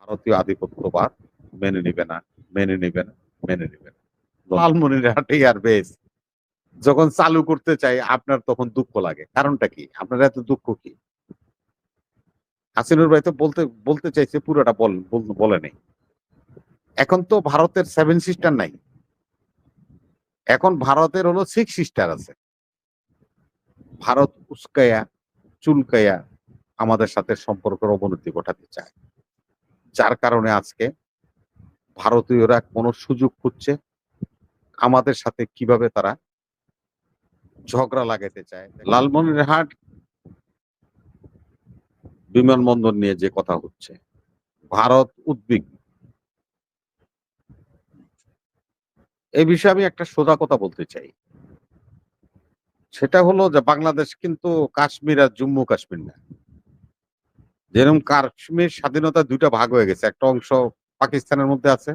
ভারতীয় আধিপত্যবাদ মেনে নিবে না, মেনে নিবে না, মেনে নিবে না। লালমনিরহাট এয়ারবেস যখন চালু করতে চাই আপনার তখন দুঃখ লাগে, কারণটা কি? আপনার এত দুঃখ কি? হাসিনুর ভাই তো বলতে বলতে চাইছে পুরোটা বলে নেই। এখন তো ভারতের সেভেন সিস্টার নাই, এখন ভারতের হলো সিক্স সিস্টার আছে। ভারত উস্কায়া চুলকায়া আমাদের সাথে সম্পর্কের অবনতি ঘটাতে চায়, যার কারণে আজকে ভারতীয়রা কোনো সুযোগ খুঁজছে আমাদের সাথে কিভাবে তারা ঝগড়া লাগাতে চায়। লালমনিরহাট বিমানবন্দর নিয়ে যে কথা হচ্ছে, ভারত উদ্বিগ্ন। এই বিষয়ে আমি একটা সোজা কথা বলতে চাই, সেটা হলো যে বাংলাদেশ কিন্তু কাশ্মীর আর জম্মু কাশ্মীর না। যেরকম কাশ্মীর স্বাধীনতা দুইটা ভাগ হয়ে গেছে, একটা অংশ পাকিস্তানের মধ্যে আছে,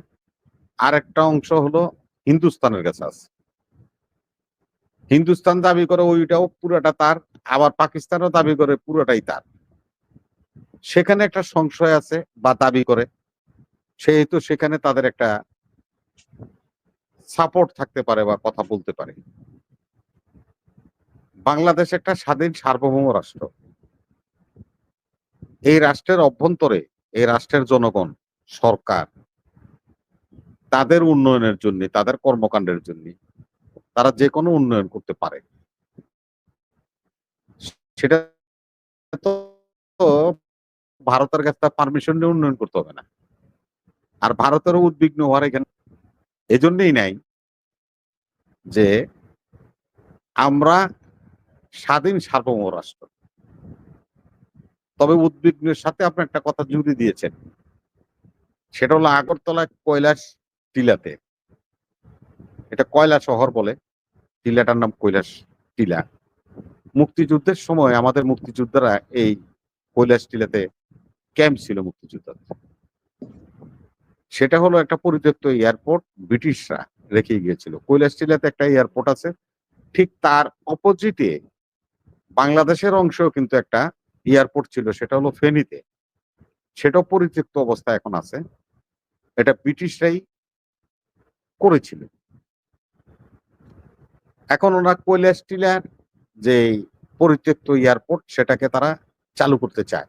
আর একটা অংশ হলো হিন্দুস্তানের কাছে আছে। হিন্দুস্তান দাবি করে ওইটাও পুরোটা তার, আবার পাকিস্তানও দাবি করে পুরোটাই তার। সেখানে একটা সংশয় আছে বা দাবি করে, সেহেতু সেখানে তাদের একটা সাপোর্ট থাকতে পারে বা কথা বলতে পারে। বাংলাদেশ একটা স্বাধীন সার্বভৌম রাষ্ট্র। এই রাষ্ট্রের অভ্যন্তরে এই রাষ্ট্রের জনগণ, সরকার তাদের উন্নয়নের জন্য, তাদের কর্মকাণ্ডের জন্য তারা যে কোনো উন্নয়ন করতে পারে। সেটা তো ভারতের কাছে পারমিশন নিয়ে উন্নয়ন করতে হবে না। আর ভারতেরও উদ্বিগ্ন হওয়ার এখানে এজন্যই নাই যে আমরা স্বাধীন সার্বভৌম রাষ্ট্র। তবে উদ্বিগ্নের সাথে আপনি একটা কথা জুড়ে দিয়েছেন, সেটা হলো আগরতলা কৈলাস টিলাতে, এটা কয়লা শহর বলে, টিলাটার নাম কৈলাস টিলা। মুক্তিযুদ্ধের সময় আমাদের মুক্তিযোদ্ধারা এই কৈলাস টিলাতে ক্যাম্প ছিল মুক্তিযোদ্ধাদের। সেটা হলো একটা পরিত্যক্ত এয়ারপোর্ট, ব্রিটিশরা রেখে গিয়েছিল। কৈলাস টিলাতে একটা এয়ারপোর্ট আছে, ঠিক তার অপোজিটে বাংলাদেশের অংশেও কিন্তু একটা এয়ারপোর্ট ছিল, সেটা হলো ফেনীতে। সেটাও পরিত্যক্ত অবস্থায় এখন আছে, এটা ব্রিটিশরাই করেছিল। এখন ওরা কৈলাস টিলার যে পরিত্যক্ত এয়ারপোর্ট সেটাকে তারা চালু করতে চায়।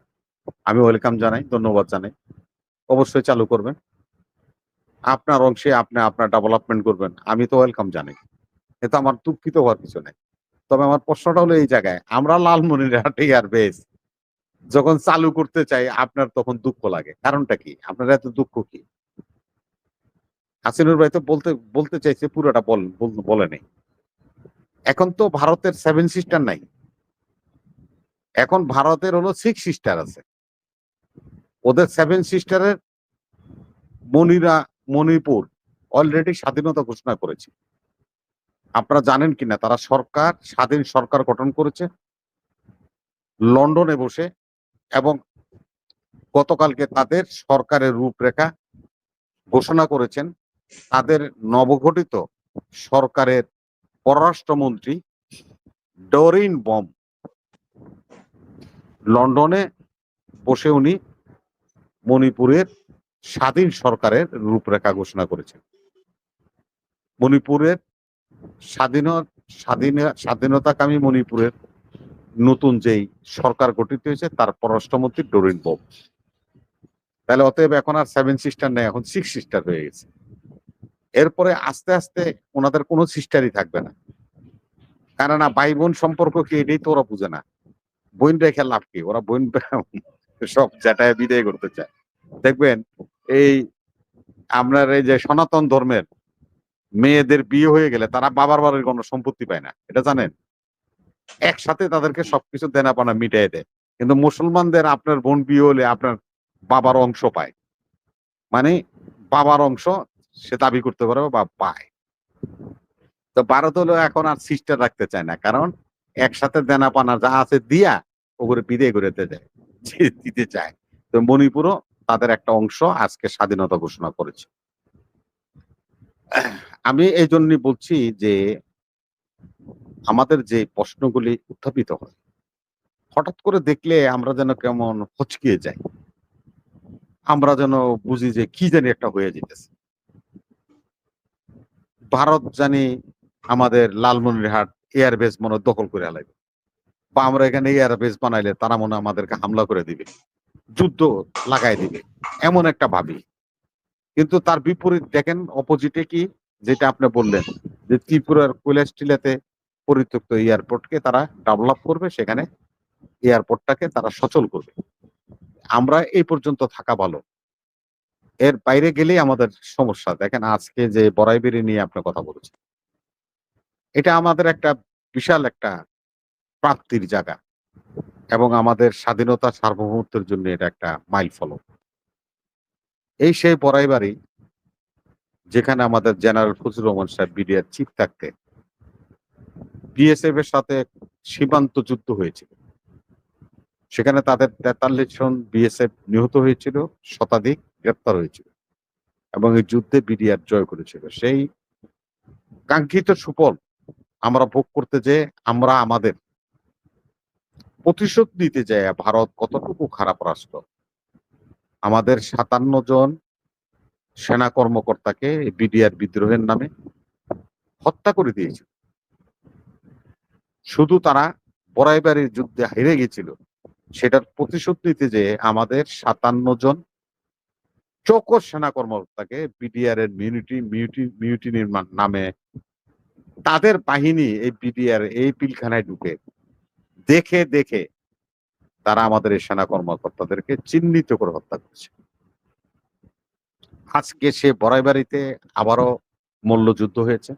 আমি ওয়েলকাম জানাই, ধন্যবাদ জানাই। অবশ্যই চালু করবেন, আপনার অংশে আপনি আপনার ডেভেলপমেন্ট করবেন, আমি তো ওয়েলকাম জানাই। কিন্তু আমার দুঃখিত হওয়ার কিছু নেই। তবে আমার প্রশ্নটা হলো এই জায়গায়, আমরা লালমনিরহাট এয়ারবেস যখন চালু করতে চাই আপনার তখন দুঃখ লাগে, কারণটা কি? আপনার এত দুঃখ কি? হাসিনুর ভাই তো বলতে বলতে চাইছে পুরোটা বলে নেই। এখন তো ভারতের সেভেন সিস্টার নাই, এখন ভারতের হলো সিক্স সিস্টার আছে। ওদের সেভেন সিস্টারের মণিপুর অলরেডি স্বাধীনতা ঘোষণা করেছে। আপনারা জানেন কিনা, তারা স্বাধীন সরকার গঠন করেছে লন্ডনে বসে, এবং গতকালকে তাদের সরকারের রূপরেখা ঘোষণা করেছেন তাদের নবগঠিত সরকারের পররাষ্ট্রমন্ত্রী ডরিন বম। লন্ডনে বসে উনি মণিপুরের স্বাধীন সরকারের রূপরেখা ঘোষণা করেছেন। মণিপুরের স্বাধীনতাকামী মণিপুরের নতুন যেই সরকার গঠিত হয়েছে তার পররাষ্ট্রমন্ত্রী ডরিন বম। তাহলে অতএব এখন আর সেভেন সিস্টার নেই, এখন সিক্স সিস্টার হয়ে গেছে। এরপরে আস্তে আস্তে ওনাদের কোনো সিস্টারই থাকবে না, কেননা ভাই বোন সম্পর্ক কি এটাই তো ওরা বুঝে না। বোন রেখে লাভ কি? ওরা বোন সব জ্যাটায় বিদায় করতে চায়। দেখবেন এই আপনার এই যে সনাতন ধর্মের মেয়েদের বিয়ে হয়ে গেলে তারা বাবার বাড়ির কোনো সম্পত্তি পায় না, এটা জানেন? একসাথে তাদেরকে সবকিছু দেনা পানা মিটাই দেয়। কিন্তু মুসলমানদের আপনার বোন বিয়ে হলে আপনার বাবার অংশ পায়, মানে বাবার অংশ সে দাবি করতে পারে বা পায়। তো ভারত হলো এখন আর সিস্টার রাখতে চায় না, কারণ একসাথে দেনা পানা যা আছে দিয়া ওগুলো বিদায় করে দিতে চায়। তো মণিপুরও তাদের একটা অংশ আজকে স্বাধীনতা ঘোষণা করেছে। আমি এই জন্যই বলছি যে আমাদের যে প্রশ্নগুলি উত্থাপিত হয় হঠাৎ করে দেখলে আমরা যেন কেমন হচকিয়ে যাই। আমরা যেন বুঝি যে কি জানি একটা হয়ে যেতেছে। ভারত জানি আমাদের লালমনিরহাট এয়ারবেস মনে হয় দখল করে আলাইবে, বা আমরা এখানে এয়ারবেস বানাইলে তারা মনে হয় আমাদেরকে হামলা করে দিবে, যুদ্ধ লাগাই দিবে, এমন একটা ভাবি। কিন্তু তার বিপরীত দেখেন অপোজিটে কি, যেটা আপনি বললেন যে ত্রিপুরার কৈলাসটিলাতে পরিত্যক্ত এয়ারপোর্টকে তারা ডেভেলপ করবে, সেখানে এয়ারপোর্টটাকে তারা সচল করবে। আমরা এই পর্যন্ত থাকা ভালো, এর বাইরে গেলেই আমাদের সমস্যা। দেখেন আজকে যে বড়াইবেড়ি নিয়ে আপনি কথা বলেছেন, এটা আমাদের একটা বিশাল একটা প্রাপ্তির জায়গা, এবং আমাদের স্বাধীনতা সার্বভৌমত্বের জন্য এটা একটা মাইল ফলক। এই সেই বড়াইবাড়ি যেখানে আমাদের জেনারেল ফজলুর রহমান সাহেব বিডিআর চিফ থাকতে বিএসএফ এর সাথে সীমান্ত যুদ্ধ হয়েছিল। সেখানে তাদের ৪৩ জন বিএসএফ নিহত হয়েছিল, শতাধিক গ্রেপ্তার হয়েছিল, এবং এই যুদ্ধে বিডিআর জয় করেছিল। সেই কাঙ্ক্ষিত সুফল আমরা ভোগ করতে যে আমরা আমাদের প্রতিশোধ নিতে যাই ভারত কতটুকু খারাপ রাষ্ট্র। আমাদের ৫৭ জন সেনা কর্মকর্তাকে বিডিআর বিদ্রোহের নামে হত্যা করে দিয়েছিল। শুধু তারা বড়াইবাড়ির যুদ্ধে হেরে গেছিল, সেটার প্রতিশোধ নিতে যে আমাদের ৫৭ জন চৌকস সেনা কর্মকর্তাকে বিডিআর এর মিউটিনির নামে তাদের বাহিনী এই বিডিআর এই পিলখানায় ঢুকে দেখে দেখে তারা আমাদের এই সেনা কর্মকর্তাদেরকে চিহ্নিত করে হত্যা করেছে। আজকে সে বড়াইবাড়িতে আবারও মল্লযুদ্ধ হয়েছে।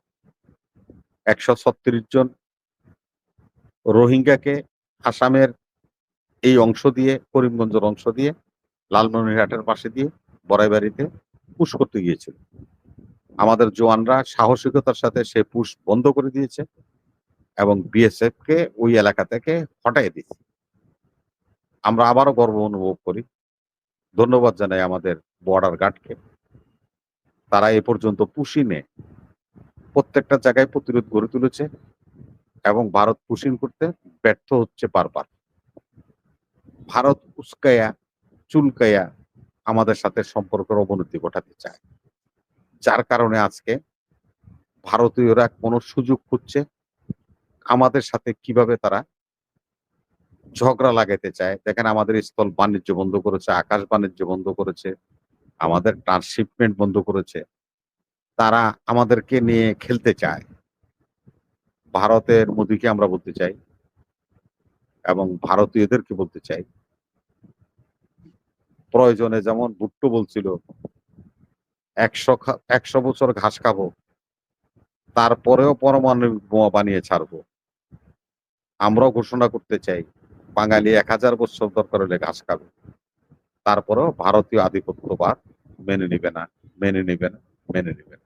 ১৩৬ জন রোহিঙ্গাকে আসামের এই অংশ দিয়ে, করিমগঞ্জের অংশ দিয়ে, লালমনিরহাটের পাশে দিয়ে বড়াইবাড়িতে পুশ করতে গিয়েছিল। আমাদের জওয়ানরা সাহসিকতার সাথে সে পুশ বন্ধ করে দিয়েছে এবং বিএসএফ কে ওই এলাকা থেকে হটাই দিয়েছে। আমরা আবারও গর্ব অনুভব করি। ধন্যবাদ জানাই আমাদের বর্ডার গার্ডকে। তারা এ পর্যন্ত পুশিনে প্রত্যেকটা জায়গায় প্রতিরোধ গড়ে তুলেছে এবং ভারত পুশিন করতে ব্যর্থ হচ্ছে বারবার। ভারত উস্কায়া চুলকায়া আমাদের সাথে সম্পর্কের অবনতি ঘটাতে চায়, যার কারণে আজকে ভারতীয়রা কোনো সুযোগ খুঁজছে আমাদের সাথে কিভাবে তারা ঝগড়া লাগাতে চায়। দেখেন আমাদের স্থল বাণিজ্য বন্ধ করেছে, আকাশ বাণিজ্য বন্ধ করেছে, আমাদের ট্রান্সশিপমেন্ট বন্ধ করেছে। তারা আমাদেরকে নিয়ে খেলতে চায়। ভারতের মোদিকে আমরা বলতে চাই এবং ভারতীয়দেরকে বলতে চাই, প্রয়োজনে যেমন ভুট্টো বলছিল ১০০ বছর ঘাস খাবো, তারপরেও পারমাণবিক বোমা বানিয়ে ছাড়বো। আমরাও ঘোষণা করতে চাই বাঙালি ১০০০ বছর দরকার হলে ঘাস খাবে, তারপরেও ভারতীয় আধিপত্যবাদ মেনে নিবে না, মেনে নিবে না, মেনে নিবে না।